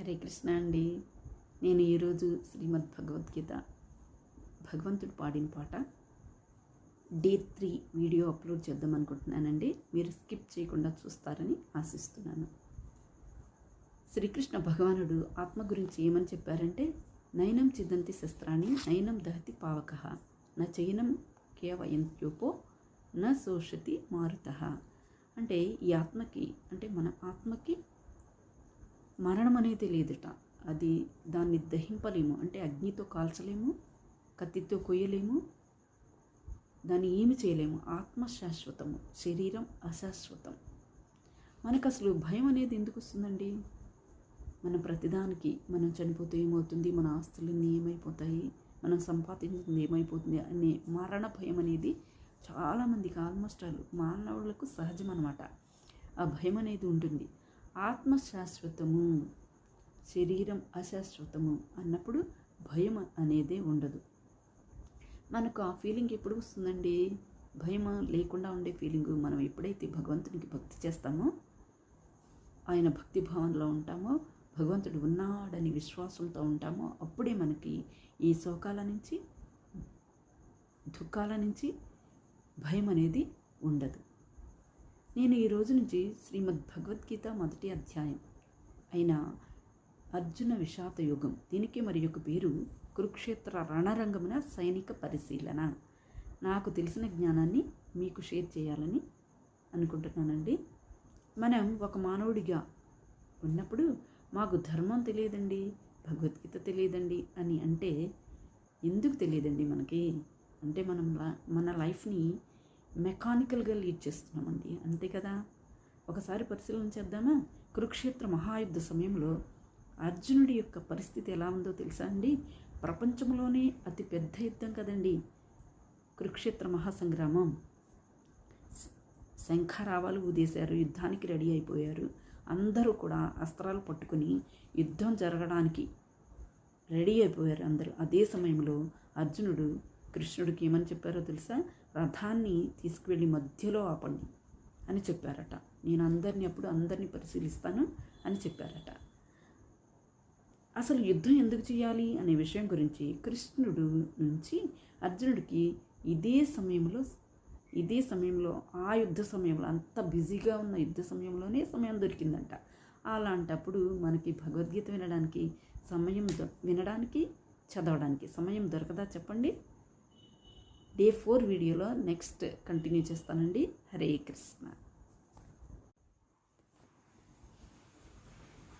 హరే కృష్ణ అండి. నేను ఈరోజు శ్రీమద్ భగవద్గీత భగవంతుడు పాడిన పాట డే 3 వీడియో అప్లోడ్ చేద్దాం అనుకుంటున్నానండి. మీరు స్కిప్ చేయకుండా చూస్తారని ఆశిస్తున్నాను. శ్రీకృష్ణ భగవానుడు ఆత్మ గురించి ఏమని చెప్పారంటే, నైనం చిదంతి శస్త్రాన్ని నైనం దహతి పావక న చైనం కేవయంత్యోపో న శోషతి మారుత. అంటే ఈ ఆత్మకి, అంటే మన ఆత్మకి మరణం అనేది లేదట. అది దాన్ని దహింపలేము, అంటే అగ్నితో కాల్చలేము, కత్తితో కొయ్యలేము, దాన్ని ఏమి చేయలేము. ఆత్మ శాశ్వతము, శరీరం అశాశ్వతం. మనకు అసలు భయం అనేది ఎందుకు వస్తుందండి? మన ప్రతిదానికి మనం చనిపోతే ఏమవుతుంది, మన ఆస్తులన్నీ ఏమైపోతాయి, మనం సంపాదించింది ఏమైపోతుంది అనే మరణ భయం అనేది చాలామందికి, ఆల్మోస్ట్ మానవులకు సహజం అన్నమాట. ఆ భయం అనేది ఉంటుంది. ఆత్మ శాశ్వతము, శరీరం అశాశ్వతము అన్నప్పుడు భయం అనేదే ఉండదు. మనకు ఆ ఫీలింగ్ ఎప్పుడు వస్తుందండి? భయం లేకుండా ఉండే ఫీలింగు మనం ఎప్పుడైతే భగవంతునికి భక్తి చేస్తామో, ఆయన భక్తి భావంలో ఉంటామో, భగవంతుడు ఉన్నాడని విశ్వాసంతో ఉంటామో, అప్పుడే మనకి ఈ శోకాల నుంచి, దుఃఖాల నుంచి భయం అనేది ఉండదు. నేను ఈ రోజు నుంచి శ్రీమద్ భగవద్గీత మొదటి అధ్యాయం అయిన అర్జున విషాద యుగం, దీనికి మరి యొక్క పేరు కురుక్షేత్ర రణరంగమున సైనిక పరిశీలన, నాకు తెలిసిన జ్ఞానాన్ని మీకు షేర్ చేయాలని అనుకుంటున్నానండి. మనం ఒక మానవుడిగా ఉన్నప్పుడు మాకు ధర్మం తెలియదండి, భగవద్గీత తెలియదండి అని అంటే ఎందుకు తెలియదండి మనకి? అంటే మనం మన లైఫ్ని మెకానికల్గా లీడ్ చేస్తున్నామండి, అంతే కదా. ఒకసారి పరిశీలన చేద్దామా? కురుక్షేత్ర మహాయుద్ధ సమయంలో అర్జునుడి యొక్క పరిస్థితి ఎలా ఉందో తెలుసా అండి? ప్రపంచంలోనే అతి పెద్ద యుద్ధం కదండి కురుక్షేత్ర మహాసంగ్రామం. శంఖారావాలు ఊదేశారు, యుద్ధానికి రెడీ అయిపోయారు. అందరూ కూడా అస్త్రాలు పట్టుకుని యుద్ధం జరగడానికి రెడీ అయిపోయారు అందరూ. అదే సమయంలో అర్జునుడు కృష్ణుడికి ఏమని చెప్పారో తెలుసా? రథాన్ని తీసుకువెళ్ళి మధ్యలో ఆపండి అని చెప్పారట. నేను అందరినీ పరిశీలిస్తాను అని చెప్పారట. అసలు యుద్ధం ఎందుకు చేయాలి అనే విషయం గురించి కృష్ణుడు నుంచి అర్జునుడికి ఇదే సమయంలో ఆ యుద్ధ సమయంలో, అంత బిజీగా ఉన్న యుద్ధ సమయంలోనే సమయం దొరికిందంట. అలాంటప్పుడు మనకి భగవద్గీత వినడానికి చదవడానికి సమయం దొరకదా చెప్పండి? డే 4 వీడియోలో నెక్స్ట్ కంటిన్యూ చేస్తానండి. హరే కృష్ణ.